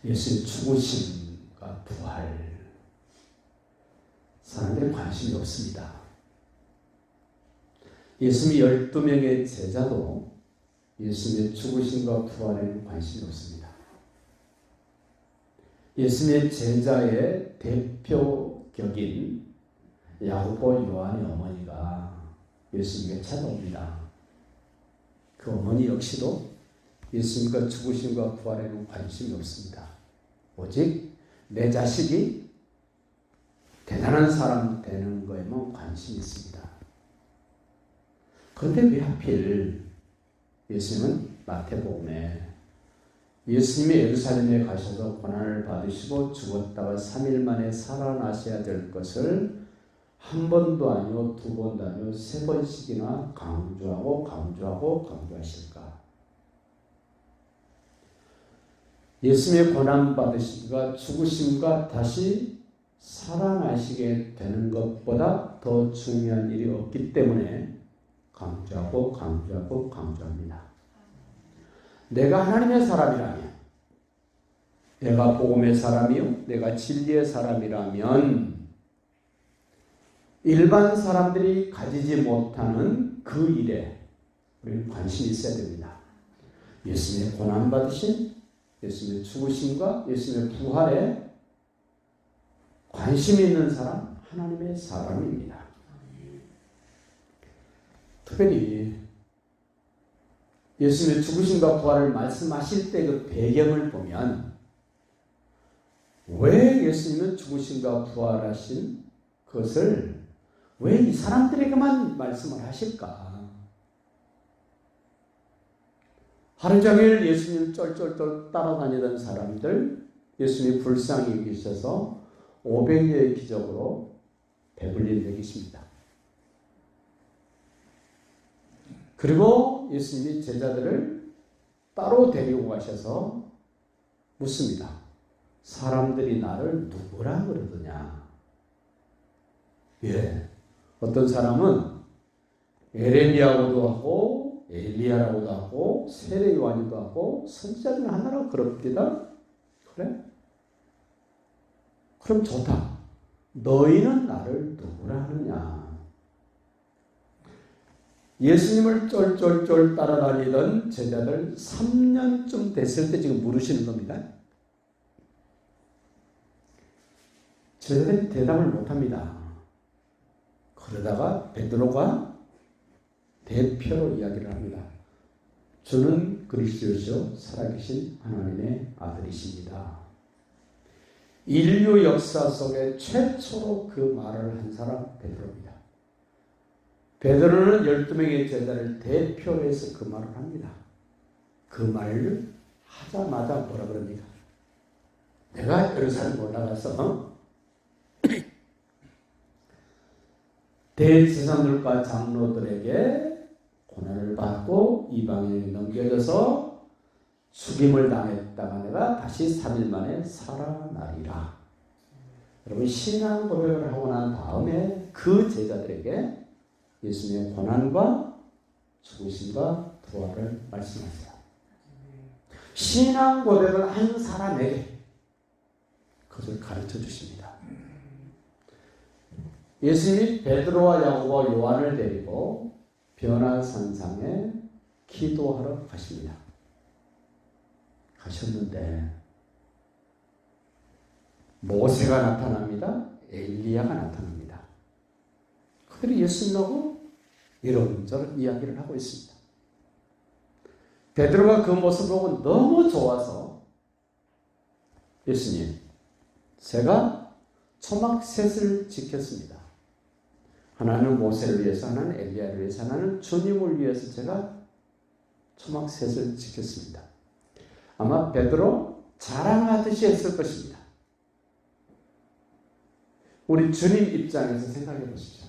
예수의 죽으심과 부활, 사람들이 관심이 없습니다. 예수님이 12명의 제자도 예수님의 죽으심과 부활에는 관심이 없습니다. 예수님의 제자의 대표격인 야고보 요한의 어머니가 예수님께 찾아옵니다. 그 어머니 역시도 예수님과 죽으심과 부활에는 관심이 없습니다. 오직 내 자식이 대단한 사람 되는 거에만 관심이 있습니다. 그런데 왜 하필 예수님은 마태복음에 예수님이 예루살렘에 가셔서 고난을 받으시고 죽었다가 3일 만에 살아나셔야 될 것을 한 번도 아니요, 두 번도 아니요, 세 번씩이나 강조하실까? 예수님의 고난받으심과 죽으심과 다시 살아나시게 되는 것보다 더 중요한 일이 없기 때문에 강조합니다. 내가 하나님의 사람이라면, 내가 복음의 사람이요, 내가 진리의 사람이라면 일반 사람들이 가지지 못하는 그 일에 우리는 관심이 있어야 됩니다. 예수님의 고난받으심, 예수님의 죽으심과 예수님의 부활에 관심이 있는 사람, 하나님의 사람입니다. 특별히 예수님의 죽으심과 부활을 말씀하실 때 그 배경을 보면 왜 예수님은 죽으심과 부활하신 것을 왜 이 사람들에게만 말씀을 하실까? 하루 종일 예수님 쫄쫄쫄 따라다니던 사람들, 예수님이 불쌍히 여기셔서 500여의 기적으로 배불리 먹이십니다. 그리고 예수님이 제자들을 따로 데리고 가셔서 묻습니다. 사람들이 나를 누구라 그러더냐? 예, 어떤 사람은 에레미야라고도 하고 엘리야라고도 하고 세례 요한이도 하고 선지자 중 하나라고 그럽니다. 그래? 그럼 좋다. 너희는 나를 누구라 하느냐? 예수님을 쫄쫄쫄 따라다니던 제자들 3년쯤 됐을 때 지금 물으시는 겁니다. 제자들이 대답을 못합니다. 그러다가 베드로가 대표로 이야기를 합니다. 주는 그리스도시요 살아계신 하나님의 아들이십니다. 인류 역사 속에 최초로 그 말을 한 사람 베드로입니다. 베드로는 12명의 제자를 대표로 해서 그 말을 합니다. 그 말을 하자마자 뭐라 그럽니까? 내가 예루살렘 올라가서 대제사장들과 장로들에게 고난을 받고 이방인에게 넘겨져서 죽임을 당했다가 내가 다시 3일 만에 살아나리라. 여러분 신앙 고백을 하고 난 다음에 그 제자들에게 예수님의 고난과 죽으심과 부활을 말씀하세요. 신앙 고백을 한 사람에게 그것을 가르쳐 주십니다. 예수님이 베드로와 야고보와 요한을 데리고 변화산상에 기도하러 가십니다. 가셨는데 모세가 나타납니다. 엘리야가 나타납니다. 그들이 예수님하고 이런저런 이야기를 하고 있습니다. 베드로가 그 모습을 보고 너무 좋아서 예수님, 제가 초막셋을 지켰습니다. 하나는 모세를 위해서, 하나는 엘리야를 위해서, 하나는 주님을 위해서 제가 초막셋을 지켰습니다. 아마 베드로 자랑하듯이 했을 것입니다. 우리 주님 입장에서 생각해 보십시오.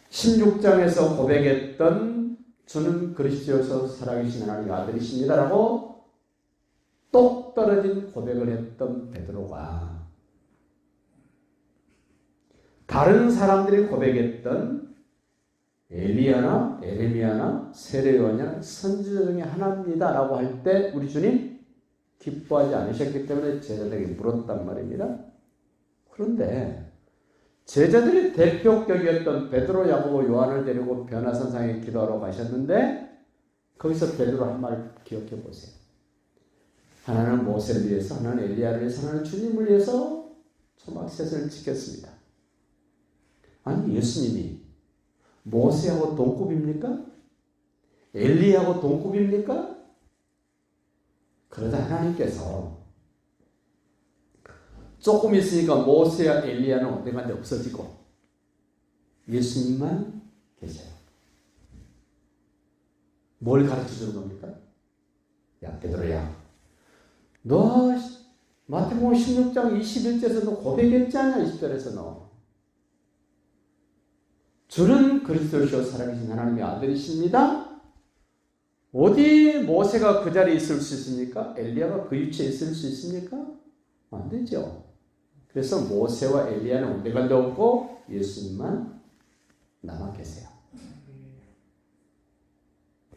16장에서 고백했던 주는 그리스도여서 살아계신 하나님의 아들이십니다라고 똑 떨어진 고백을 했던 베드로가 다른 사람들이 고백했던 엘리야나 에레미야나 세례 요한이나 선지자 중에 하나입니다라고 할 때 우리 주님 기뻐하지 않으셨기 때문에 제자들에게 물었단 말입니다. 그런데 제자들의 대표격이었던 베드로, 야고보, 요한을 데리고 변화산상에 기도하러 가셨는데 거기서 베드로 한 말 기억해 보세요. 하나는 모세를 위해서, 하나는 엘리야를 위해서, 하나는 주님을 위해서 초막셋을 지켰습니다. 아니, 예수님이 모세하고 동급입니까? 엘리야하고 동급입니까? 그러다 하나님께서 조금 있으니까 모세와 엘리야는 언젠가 없어지고 예수님만 계세요. 뭘 가르쳐 주는 겁니까? 야, 베드로야, 너 마태복음 16장 21절에서 너 고백했지 않냐? 20절에서 너. 주는 그리스도시요 살아계신 하나님의 아들이십니다. 어디 모세가 그 자리에 있을 수 있습니까? 엘리야가 그 위치에 있을 수 있습니까? 안 되죠. 그래서 모세와 엘리야는 온데간데 없고 예수님만 남아 계세요.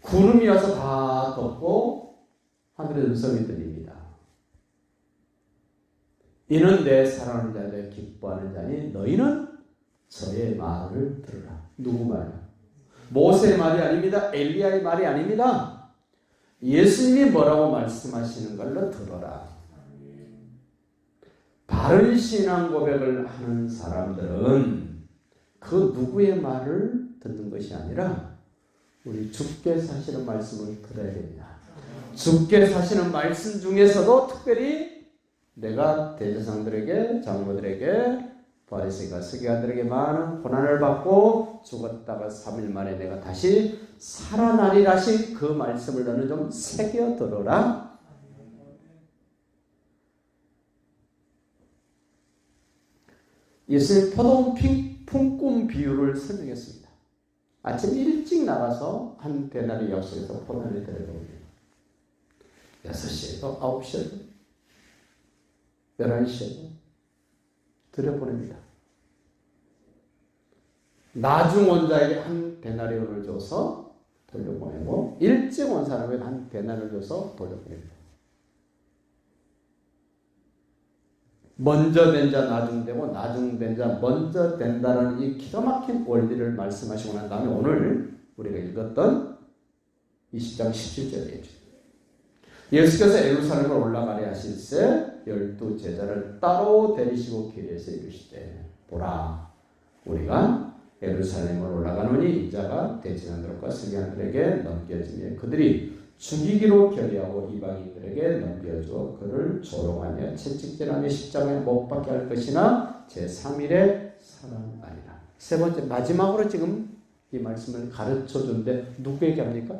구름이 와서 다 덮고 하늘의 음성이 들립니다. 이는 내 사랑하는 자들 기뻐하는 자니 너희는 저의 말을 들으라. 누구 말이야? 모세의 말이 아닙니다. 엘리야의 말이 아닙니다. 예수님이 뭐라고 말씀하시는 걸로 들어라. 바른 신앙 고백을 하는 사람들은 그 누구의 말을 듣는 것이 아니라 우리 주께서 하시는 말씀을 들어야 됩니다. 주께서 하시는 말씀 중에서도 특별히 내가 대제사장들에게, 장로들에게, 바리새인과 서기관들에게 많은 고난을 받고 죽었다가 3일 만에 내가 다시 살아나리라 하신 그 말씀을 너는 좀 새겨 들어라. 예수님 포도원 품꾼 비유를 설명했습니다. 아침 일찍 나가서 한 데나리 약속에서 포도원을 들여다봅니다. 6시에도 9시에도 11시에도 들여보냅니다. 나중 온 자에게 한 데나리온을 줘서 돌려보내고 일찍 온 사람에게 한 데나리온을 줘서 돌려보냅니다. 먼저 된 자 나중 되고 나중 된 자 먼저 된다는 이 기가 막힌 원리를 말씀하시고 난 다음에 오늘 우리가 읽었던 20장 17절이죠. 예수께서 예루살렘으로 올라가려 하실새 12 제자를 따로 데리시고 길에서 이르시되 보라 우리가 예루살렘으로 올라가노니 이자가 대제사장들과 서기관들에게 넘겨지며 그들이 죽이기로 결의하고 이방인들에게 넘겨주어 그를 조롱하며 채찍질하며 십자가에 못 박게 할 것이나 제3일에 살아나리라. 세 번째 마지막으로 지금 이 말씀을 가르쳐 준데 누구에게 합니까?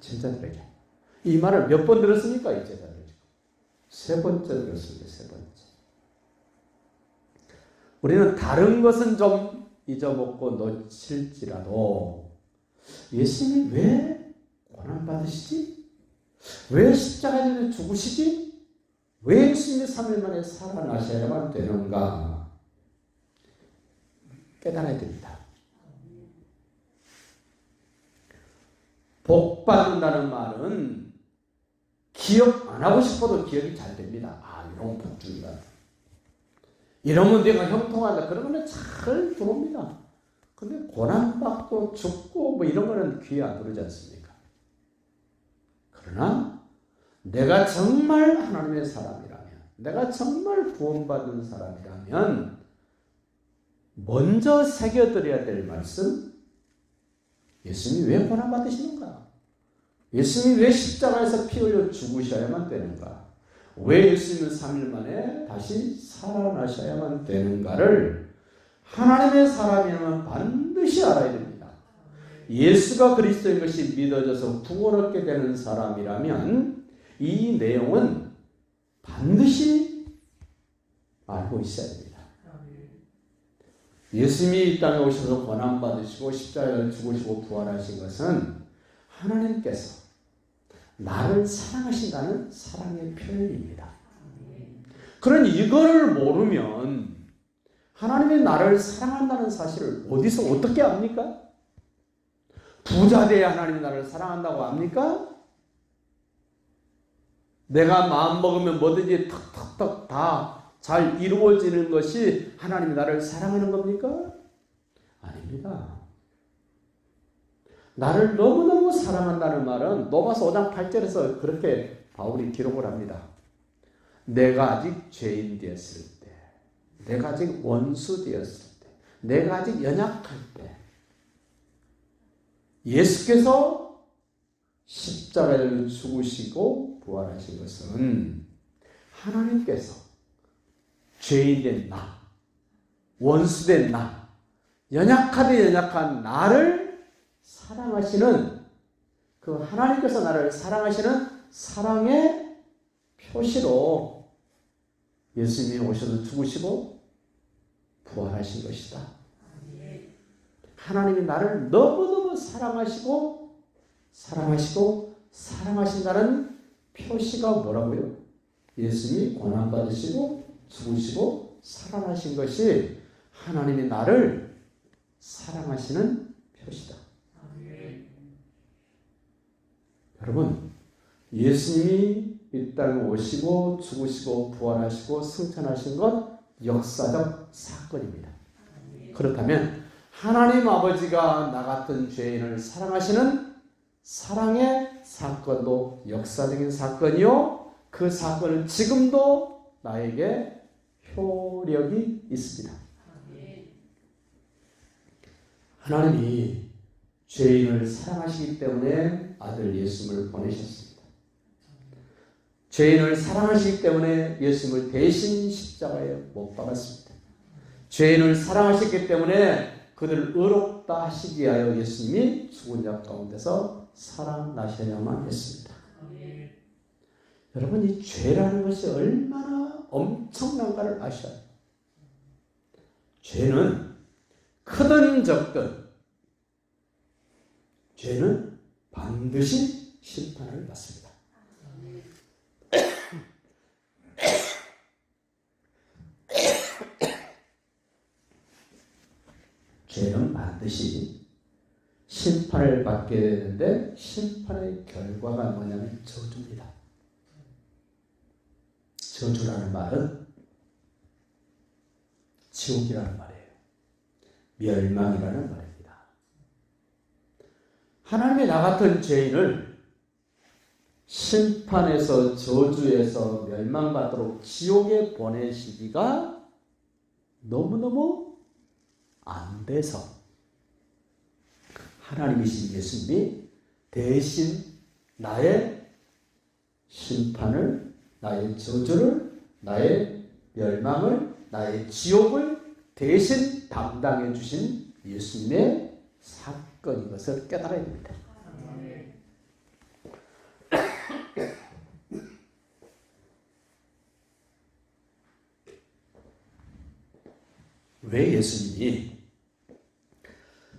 제자들에게. 이 말을 몇 번 들었습니까? 이 제자들 지금 세 번째 들었습니다. 세 번째. 우리는 다른 것은 좀 잊어먹고 놓칠지라도 예수님이 왜 고난받으시지? 왜 십자가에 죽으시지? 왜 예수님이 3일 만에 살아나셔야만 되는가? 깨달아야 됩니다. 복 받는다는 말은 기억 안 하고 싶어도 기억이 잘 됩니다. 아, 이런 복 준다. 이러면 내가 형통한다. 그러면 잘 들어옵니다. 근데 고난받고 죽고 뭐 이런 거는 귀에 안 들어오지 않습니까? 그러나 내가 정말 하나님의 사람이라면, 내가 정말 구원받은 사람이라면 먼저 새겨드려야 될 말씀, 예수님이 왜 고난받으시는가? 예수님이 왜 십자가에서 피 흘려 죽으셔야만 되는가? 왜 예수님은 3일 만에 다시 살아나셔야만 되는가를 하나님의 사람이라면 반드시 알아야 됩니다. 예수가 그리스도인 것이 믿어져서 구원 얻게 되는 사람이라면 이 내용은 반드시 알고 있어야 됩니다. 예수님이 이 땅에 오셔서 고난받으시고 십자가를 죽으시고 부활하신 것은 하나님께서 나를 사랑하신다는 사랑의 표현입니다. 그러니 이거를 모르면 하나님이 나를 사랑한다는 사실을 어디서 어떻게 압니까? 부자 돼야 하나님이 나를 사랑한다고 압니까? 내가 마음먹으면 뭐든지 턱턱턱 다 잘 이루어지는 것이 하나님이 나를 사랑하는 겁니까? 아닙니다. 나를 너무너무 사랑한다는 말은 로마서 5장 8절에서 그렇게 바울이 기록을 합니다. 내가 아직 죄인 되었을 때, 내가 아직 원수 되었을 때, 내가 아직 연약할 때 예수께서 십자가를 죽으시고 부활하신 것은 하나님께서 죄인된 나, 원수된 나, 연약하되 연약한 나를 사랑하시는 그 하나님께서 나를 사랑하시는 사랑의 표시로 예수님이 오셔서 죽으시고 부활하신 것이다. 하나님이 나를 너무너무 사랑하신다는 표시가 뭐라고요? 예수님이 고난받으시고 죽으시고 살아나신 것이 하나님이 나를 사랑하시는 표시다. 여러분, 예수님이 이 땅에 오시고 죽으시고 부활하시고 승천하신 것 역사적 사건입니다. 그렇다면 하나님 아버지가 나 같은 죄인을 사랑하시는 사랑의 사건도 역사적인 사건이요, 그 사건은 지금도 나에게 효력이 있습니다. 하나님이 죄인을 사랑하시기 때문에 아들 예수님을 보내셨습니다. 죄인을 사랑하시기 때문에 예수님을 대신 십자가에 못 박았습니다. 죄인을 사랑하셨기 때문에 그들을 의롭다 하시기 위하여 예수님이 죽은 자 가운데서 살아나셔야만 했습니다. 여러분, 이 죄라는 것이 얼마나 엄청난가를 아셔야 해요. 죄는 크든 적든 죄는 반드시 심판을 받습니다. 죄는 반드시 심판을 받게 되는데 심판의 결과가 뭐냐면 저주입니다. 저주라는 말은 지옥이라는 말이에요. 멸망이라는 말입니다. 하나님이 나 같은 죄인을 심판에서 저주에서 멸망받도록 지옥에 보내시기가 너무너무 안 돼서 하나님이신 예수님이 대신 나의 심판을, 나의 저주를, 나의 멸망을, 나의 지옥을 대신 담당해 주신 예수님의 사건인 것을 깨달아야 됩니다. 왜 예수님이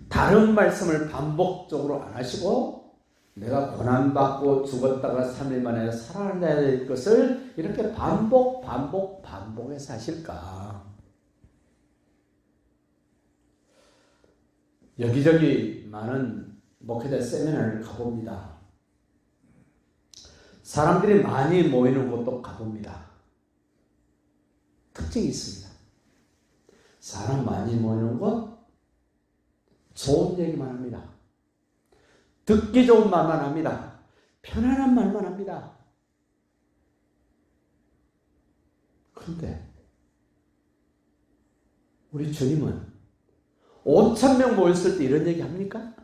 다른 말씀을 반복적으로 안 하시고 내가 고난받고 죽었다가 3일 만에 살아나야 될 것을 이렇게 반복해서 하실까? 여기저기 많은 목회자 세미나를 가봅니다. 사람들이 많이 모이는 곳도 가봅니다. 특징이 있습니다. 사람 많이 모이는 곳 좋은 얘기만 합니다. 듣기 좋은 말만 합니다. 편안한 말만 합니다. 그런데 우리 주님은 5,000명 모였을 때 이런 얘기 합니까?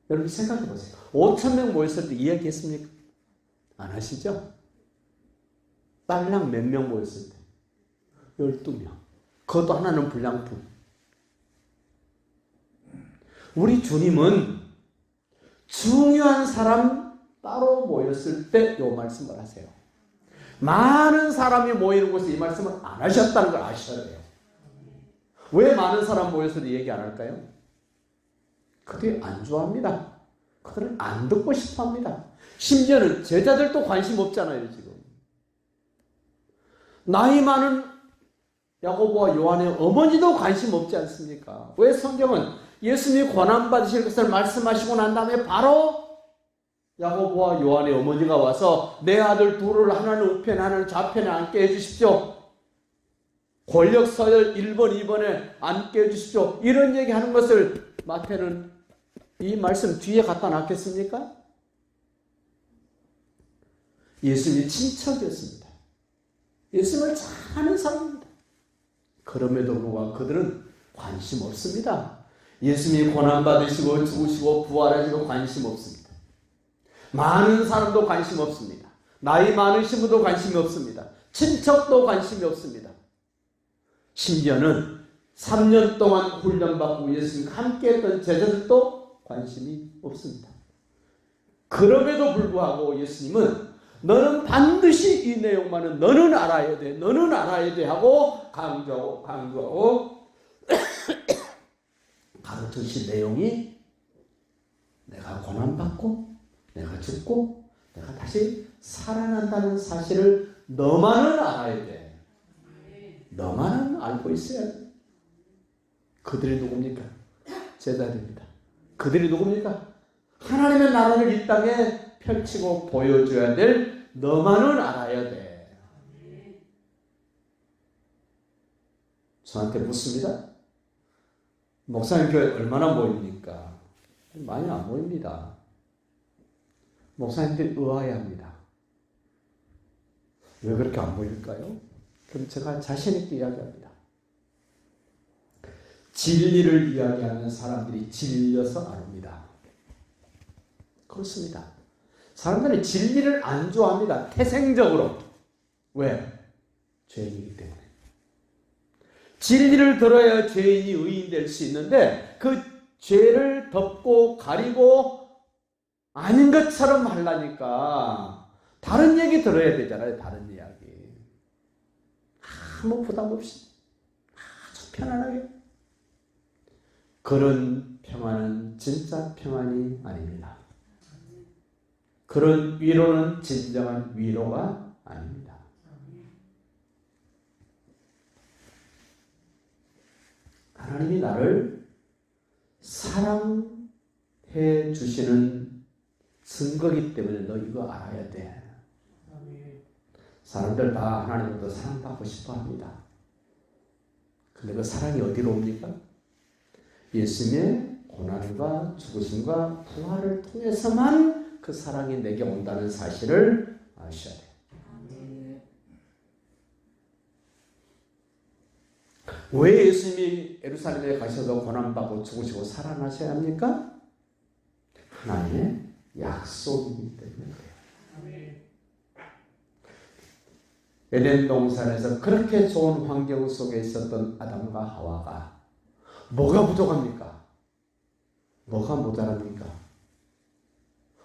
여러분 생각해 보세요. 5,000명 모였을 때 이야기 했습니까? 안 하시죠? 딸랑 몇 명 모였을 때? 12명. 그것도 하나는 불량품. 우리 주님은 중요한 사람 따로 모였을 때 이 말씀을 하세요. 많은 사람이 모이는 곳에 이 말씀을 안 하셨다는 걸 아셔야 돼요. 왜 많은 사람 모였을 때 얘기 안 할까요? 그들이 안 좋아합니다. 그들은 안 듣고 싶어 합니다. 심지어는 제자들도 관심 없잖아요, 지금. 나이 많은 야고보와 요한의 어머니도 관심 없지 않습니까? 왜 성경은 예수님이 고난받으실 것을 말씀하시고 난 다음에 바로 야고보와 요한의 어머니가 와서 내 아들 둘을 하나는 우편 하나는 좌편에 앉게 해주십시오. 권력 서열 1번 2번에 앉게 해주십시오. 이런 얘기하는 것을 마태는 이 말씀 뒤에 갖다 놨겠습니까? 예수님이 친척이었습니다. 예수님을 잘 아는 사람입니다. 그럼에도 불구하고 그들은 관심 없습니다. 예수님이 고난받으시고 죽으시고 부활하시고 관심 없습니다. 많은 사람도 관심 없습니다. 나이 많으신 분도 관심이 없습니다. 친척도 관심이 없습니다. 심지어는 3년 동안 훈련받고 예수님과 함께했던 제자들도 관심이 없습니다. 그럼에도 불구하고 예수님은 너는 반드시 이 내용만은 너는 알아야 돼. 너는 알아야 돼 하고 강조하고 가르치신 내용이 내가 고난받고 내가 죽고 내가 다시 살아난다는 사실을 너만은 알아야 돼. 너만은 알고 있어야 돼. 그들이 누굽니까? 제자들입니다. 그들이 누굽니까? 하나님의 나라를 이 땅에 펼치고 보여줘야 될 너만은 알아야 돼. 저한테 묻습니다. 목사님 교회 얼마나 모입니까? 많이 안 모입니다. 목사님들이 의아해합니다. 왜 그렇게 안 모일까요? 그럼 제가 자신 있게 이야기합니다. 진리를 이야기하는 사람들이 질려서 안 옵니다. 그렇습니다. 사람들은 진리를 안 좋아합니다. 태생적으로. 왜? 죄인이기 때문에. 진리를 들어야 죄인이 의인 될 수 있는데 그 죄를 덮고 가리고 아닌 것처럼 하려니까 다른 얘기 들어야 되잖아요. 다른 이야기. 아무 부담 없이 아주 편안하게. 그런 평안은 진짜 평안이 아닙니다. 그런 위로는 진정한 위로가 아닙니다. 하나님이 나를 사랑해 주시는 증거이기 때문에 너 이거 알아야 돼. 사람들 다 하나님으로부터 사랑받고 싶어 합니다. 근데 그 사랑이 어디로 옵니까? 예수님의 고난과 죽으심과 부활을 통해서만 그 사랑이 내게 온다는 사실을 아셔야 돼요. 왜 예수님이 예루살렘에 가셔서 고난받고 죽으시고 살아나셔야 합니까? 하나님의 약속이기 때문에 그래요. 에덴 동산에서 그렇게 좋은 환경 속에 있었던 아담과 하와가 뭐가 부족합니까? 뭐가 모자랍니까?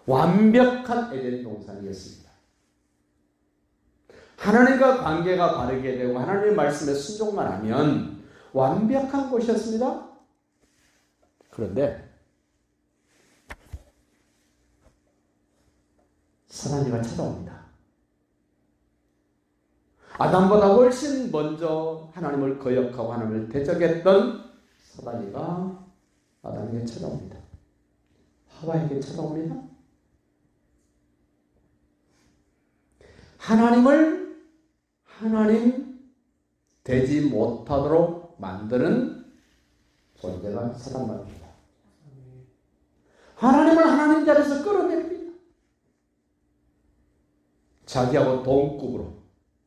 완벽한 에덴 동산이었습니다. 하나님과 관계가 바르게 되고 하나님의 말씀에 순종만 하면 완벽한 곳이었습니다. 그런데 사단이가 찾아옵니다. 아담보다 훨씬 먼저 하나님을 거역하고 하나님을 대적했던 사단이가 아담에게 찾아옵니다. 하와에게 찾아옵니다. 하나님을 하나님 되지 못하도록 만드는 존재가 사단 말입니다. 하나님을 하나님 자리에서 끌어내립니다. 자기하고 동급으로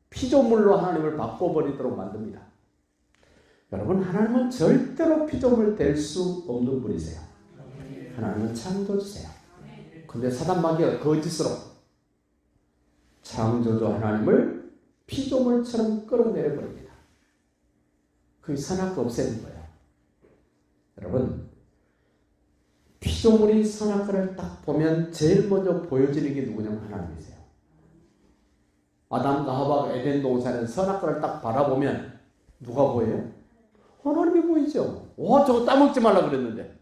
피조물로 하나님을 바꿔버리도록 만듭니다. 여러분, 하나님은 절대로 피조물 될 수 없는 분이세요. 하나님은 창조주세요. 근데 사단 마귀가 거짓으로 창조주 하나님을 피조물처럼 끌어내려 버립니다. 그 선악을 없애는 거예요. 여러분, 피조물이 선악을 딱 보면 제일 먼저 보여지는 게 누구냐면 하나님이세요. 아담과 하와가 에덴 동산에서 선악과를 딱 바라보면 누가 보여요? 하나님이 보이죠. 와, 저거 따먹지 말라 그랬는데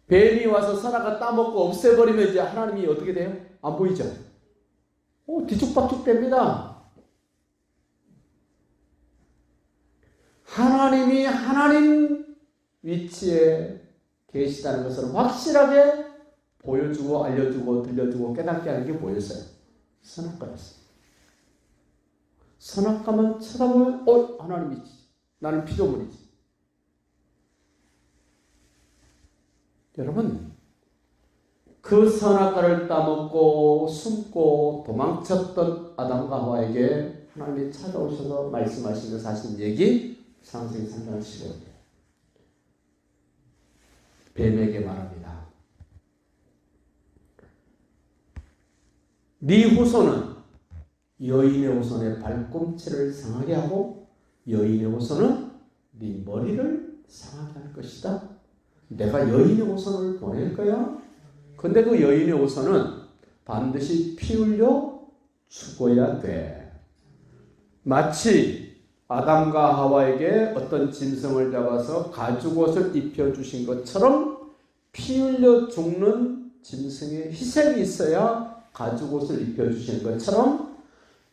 뱀이 와서 선악과 따먹고 없애버리면 이제 하나님이 어떻게 돼요? 안 보이죠. 뒤죽박죽 됩니다. 하나님이 하나님 위치에 계시다는 것을 확실하게 보여주고 알려주고 들려주고 깨닫게 하는 게 뭐였어요? 선악과였어요. 선악과만 쳐다보면 하나님이지. 나는 피조물이지. 여러분, 그 선악과를 따먹고 숨고 도망쳤던 아담과 하와에게 하나님이 찾아오셔서 말씀하시면서 하신 얘기 창세기 3장 15절이에요. 뱀에게 말합니다. 네 후손은 여인의 후손의 발꿈치를 상하게 하고 여인의 후손은 네 머리를 상하게 할 것이다. 내가 여인의 후손을 보낼 거야. 근데 그 여인의 후손은 반드시 피 흘려 죽어야 돼. 마치 아담과 하와에게 어떤 짐승을 잡아서 가죽옷을 입혀주신 것처럼 피 흘려 죽는 짐승의 희생이 있어야 가죽옷을 입혀주신 것처럼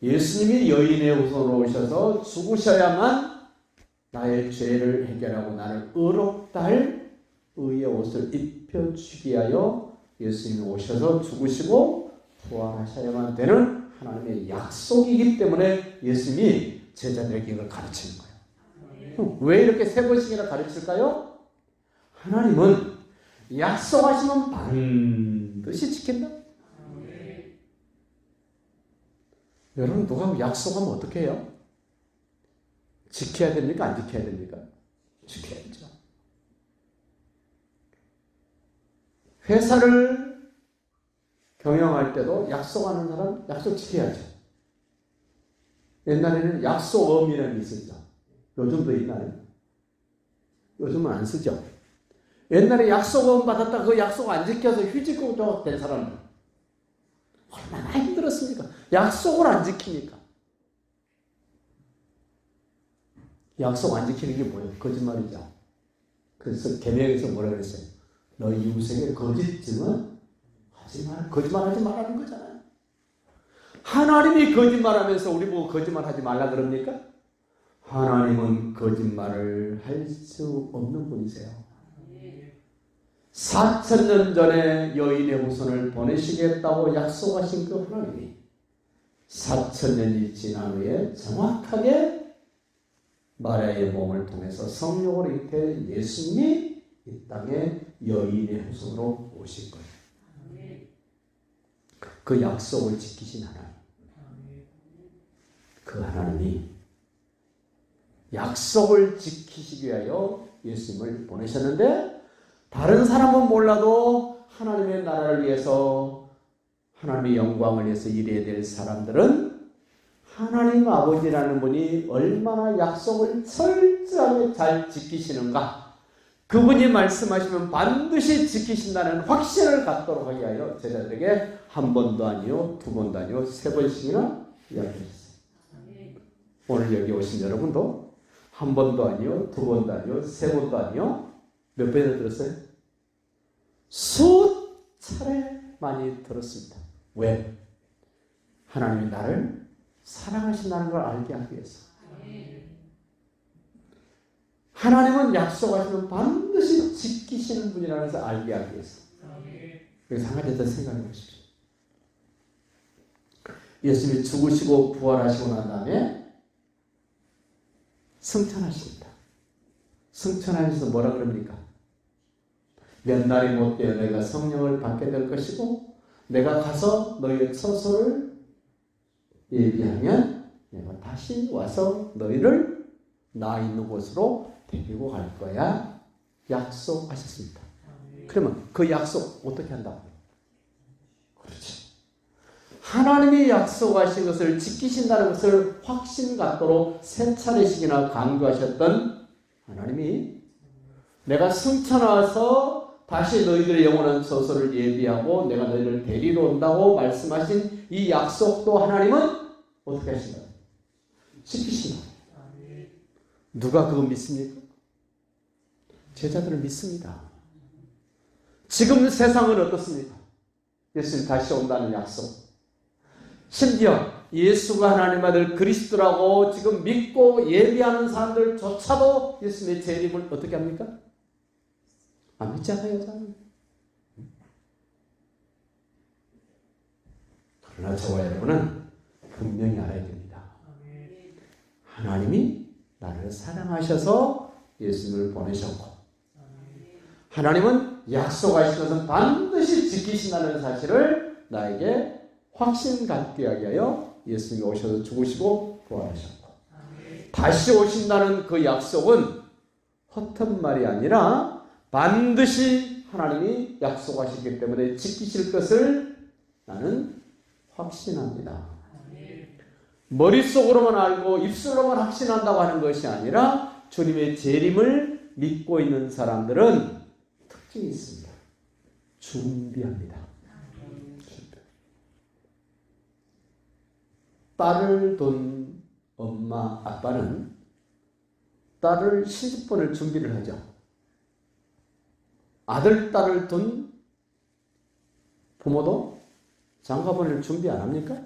예수님이 여인의 후손으로 오셔서 죽으셔야만 나의 죄를 해결하고 나를 의롭다 할 의의 옷을 입혀주기 위하여 예수님이 오셔서 죽으시고 부활하셔야만 되는 하나님의 약속이기 때문에 예수님이 제자들에게 이걸 가르치는 거예요. 왜 이렇게 세 번씩이나 가르칠까요? 하나님은 약속하시면 반드시 지킨다. 여러분, 누가 약속하면 어떻게 해요? 지켜야 됩니까? 안 지켜야 됩니까? 지켜야죠. 회사를 경영할 때도 약속하는 사람 약속 지켜야죠. 옛날에는 약속어미라는 게 있었죠. 요즘도 있나요? 요즘은 안 쓰죠. 옛날에 약속어음 받았다 그 약속 안 지켜서 휴직으로 된 사람들 얼마나 힘들었습니까? 약속을 안 지키니까. 약속 안 지키는 게 뭐예요? 거짓말이죠. 그래서 계명에서 뭐라 그랬어요? 너 이웃에게 거짓증은 하지 말. 거짓말하지 말라는 거잖아요. 하나님이 거짓말하면서 우리 보고 거짓말하지 말라 그럽니까? 하나님은 거짓말을 할 수 없는 분이세요. 4,000년 전에 여인의 후손을 보내시겠다고 약속하신 그 하나님이 4,000년이 지난 후에 정확하게 마리아의 몸을 통해서 성령으로 잉태된 예수님이 이 땅에 여인의 후손으로 오신 거예요. 그 약속을 지키신 하나님. 그 하나님이 약속을 지키시기 위하여 예수님을 보내셨는데 다른 사람은 몰라도 하나님의 나라를 위해서 하나님의 영광을 위해서 일해야 될 사람들은 하나님 아버지라는 분이 얼마나 약속을 철저하게 잘 지키시는가, 그분이 말씀하시면 반드시 지키신다는 확신을 갖도록 하기 위하여 제자들에게 한 번도 아니요, 두 번도 아니요, 세 번씩이나 이야기했어요. 오늘 여기 오신 여러분도 한 번도 아니요, 두 번도 아니요, 세 번도 아니요, 몇 번이나 들었어요? 수차례 많이 들었습니다. 왜? 하나님이 나를 사랑하신다는 걸 알게 하기 위해서. 하나님은 약속하시면 반드시 지키시는 분이라는 것을 알게 하기 위해서. 그래서 한 가지 더 생각해 보십시오. 예수님이 죽으시고 부활하시고 난 다음에 승천하십니다. 승천하셔서 뭐라 그럽니까? 몇 날이 못되어 내가 성령을 받게 될 것이고 내가 가서 너희의 처소를 예비하면 내가 다시 와서 너희를 나 있는 곳으로 데리고 갈 거야. 약속하셨습니다. 그러면 그 약속 어떻게 한다고요? 그렇지. 하나님이 약속하신 것을 지키신다는 것을 확신 갖도록 세 차례씩이나 강조하셨던 하나님이 내가 승천와서 다시 너희들의 영원한 처소를 예비하고 내가 너희를 데리러 온다고 말씀하신 이 약속도 하나님은 어떻게 하신가요? 지키신다. 누가 그거 믿습니까? 제자들은 믿습니다. 지금 세상은 어떻습니까? 예수님 다시 온다는 약속. 심지어 예수가 하나님 아들 그리스도라고 지금 믿고 예비하는 사람들조차도 예수님의 재림을 어떻게 합니까? 안 믿잖아요, 저는. 그러나 저와 여러분은 분명히 알아야 됩니다. 하나님이 나를 사랑하셔서 예수님을 보내셨고, 하나님은 약속하신 것은 반드시 지키신다는 사실을 나에게 확신 갖게 하기 위하여 예수님이 오셔서 죽으시고 부활하셨고, 다시 오신다는 그 약속은 헛된 말이 아니라 반드시 하나님이 약속하시기 때문에 지키실 것을 나는 확신합니다. 머릿속으로만 알고 입술로만 확신한다고 하는 것이 아니라 주님의 재림을 믿고 있는 사람들은 특징이 있습니다. 준비합니다. 딸을 둔 엄마, 아빠는 딸을 시집보낼 준비를 하죠. 아들, 딸을 둔 부모도 장가보낼 준비 안 합니까?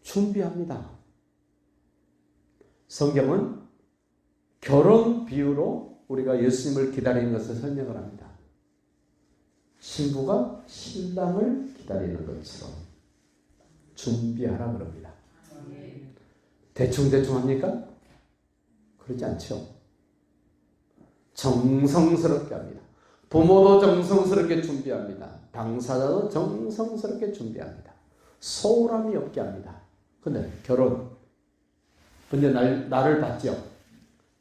준비합니다. 성경은 결혼 비유로 우리가 예수님을 기다리는 것을 설명을 합니다. 신부가 신랑을 기다리는 것처럼 준비하라 그럽니다. 대충 합니까? 그러지 않죠. 정성스럽게 합니다. 부모도 정성스럽게 준비합니다. 당사자도 정성스럽게 준비합니다. 소홀함이 없게 합니다. 근데 결혼, 근데 나를 받죠.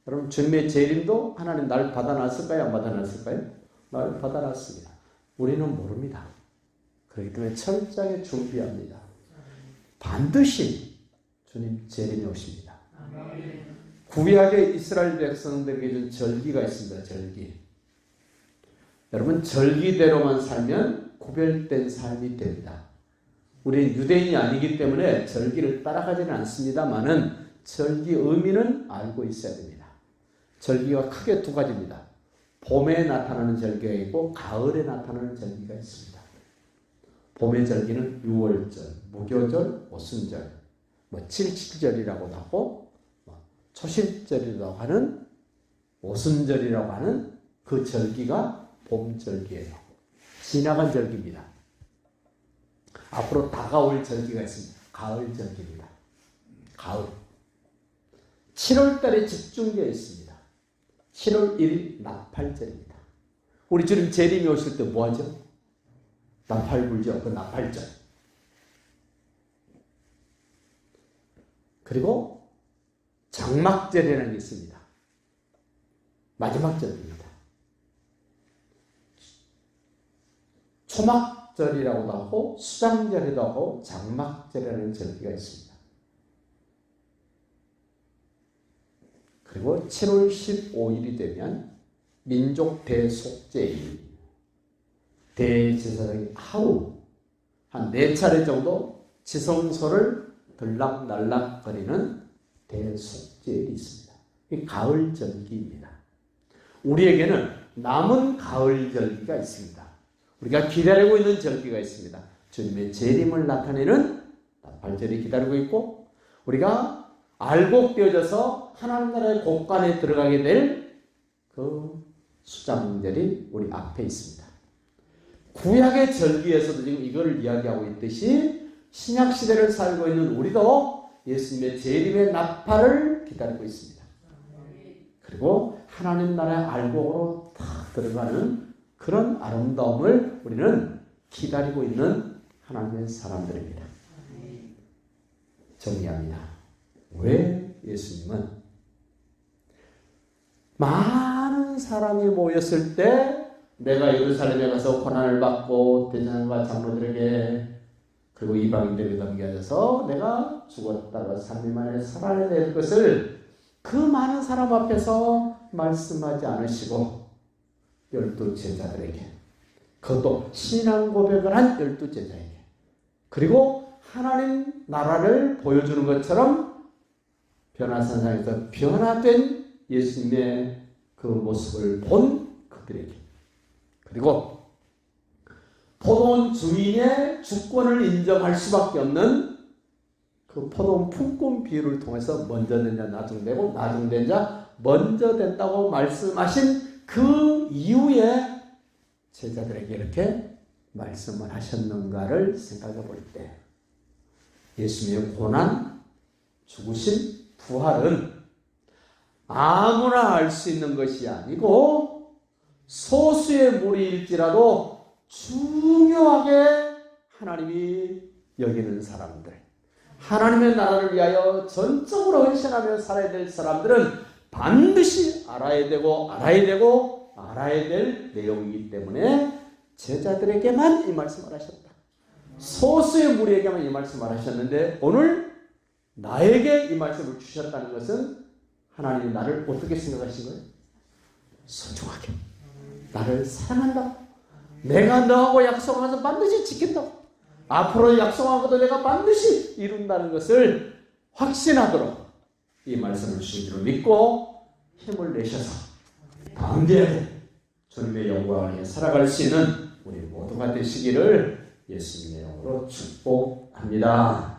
여러분 주님의 재림도 하나님 날 받아놨을까요? 안 받아놨을까요? 날 받아놨습니다. 우리는 모릅니다. 그렇기 때문에 철저하게 준비합니다. 반드시 주님 재림이 오십니다. 구약의 이스라엘 백성들에게 준 절기가 있습니다. 절기. 여러분 절기대로만 살면 구별된 삶이 됩니다. 우리는 유대인이 아니기 때문에 절기를 따라가지는 않습니다만은 절기 의미는 알고 있어야 됩니다. 절기가 크게 두 가지입니다. 봄에 나타나는 절기가 있고 가을에 나타나는 절기가 있습니다. 봄의 절기는 유월절, 무교절, 오순절, 칠칠절이라고도 하고 초실절이라고 하는 오순절이라고 하는 그 절기가 봄절기예요. 지나간 절기입니다. 앞으로 다가올 절기가 있습니다. 가을절기입니다. 가을. 7월달에 집중기가 있습니다. 7월 1일 나팔절입니다. 우리 주님 재림이 오실 때 뭐하죠? 나팔 불죠. 그 나팔절. 그리고 장막절이라는 게 있습니다. 마지막 절입니다. 초막절이라고도 하고 수장절이라고 하고 장막절이라는 절기가 있습니다. 그리고 7월 15일이 되면 민족 대속죄일, 대제사장이 하루 한 4차례 정도 지성소를 들락날락거리는 대속죄일이 있습니다. 이 가을절기입니다. 우리에게는 남은 가을절기가 있습니다. 우리가 기다리고 있는 절기가 있습니다. 주님의 재림을 나타내는 나팔절이 기다리고 있고, 우리가 알곡되어져서 하나님 나라의 곳간에 들어가게 될 그 수장절이 우리 앞에 있습니다. 구약의 절기에서도 지금 이걸 이야기하고 있듯이 신약시대를 살고 있는 우리도 예수님의 재림의 나팔을 기다리고 있습니다. 그리고 하나님 나라의 알곡으로 탁 들어가는 그런 아름다움을 우리는 기다리고 있는 하나님의 사람들입니다. 정리합니다. 왜 예수님은 많은 사람이 모였을 때 내가 예루살렘에 가서 고난을 받고 대장과 장로들에게 그리고 이방인들에게 넘겨져서 내가 죽었다가 3일 만에 살아내야 될 것을 그 많은 사람 앞에서 말씀하지 않으시고 12 제자들에게, 그것도 신앙 고백을 한 12 제자에게, 그리고 하나님 나라를 보여주는 것처럼 변화산상에서 변화된 예수님의 그 모습을 본 그들에게, 그리고 포도원 주인의 주권을 인정할 수밖에 없는 그 포도원 품꾼 비유를 통해서 먼저 된 자 나중되고 나중된 자 먼저 된다고 말씀하신 그 이후에 제자들에게 이렇게 말씀을 하셨는가를 생각해 볼 때 예수님의 고난, 죽으심, 부활은 아무나 알 수 있는 것이 아니고 소수의 무리일지라도 중요하게 하나님이 여기는 사람들, 하나님의 나라를 위하여 전적으로 헌신하며 살아야 될 사람들은 반드시 알아야 될 내용이기 때문에 제자들에게만 이 말씀을 하셨다. 소수의 무리에게만 이 말씀을 하셨는데 오늘 나에게 이 말씀을 주셨다는 것은 하나님이 나를 어떻게 생각하신 거예요? 소중하게. 나를 사랑한다. 내가 너하고 약속하면서 반드시 지킨다. 앞으로 약속한 것도 내가 반드시 이룬다는 것을 확신하도록 이 말씀을 주신 줄 믿고 힘을 내셔서 담대하게 주님의 영광을 위해 살아갈 수 있는 우리 모두가 되시기를 예수님의 이름으로 축복합니다.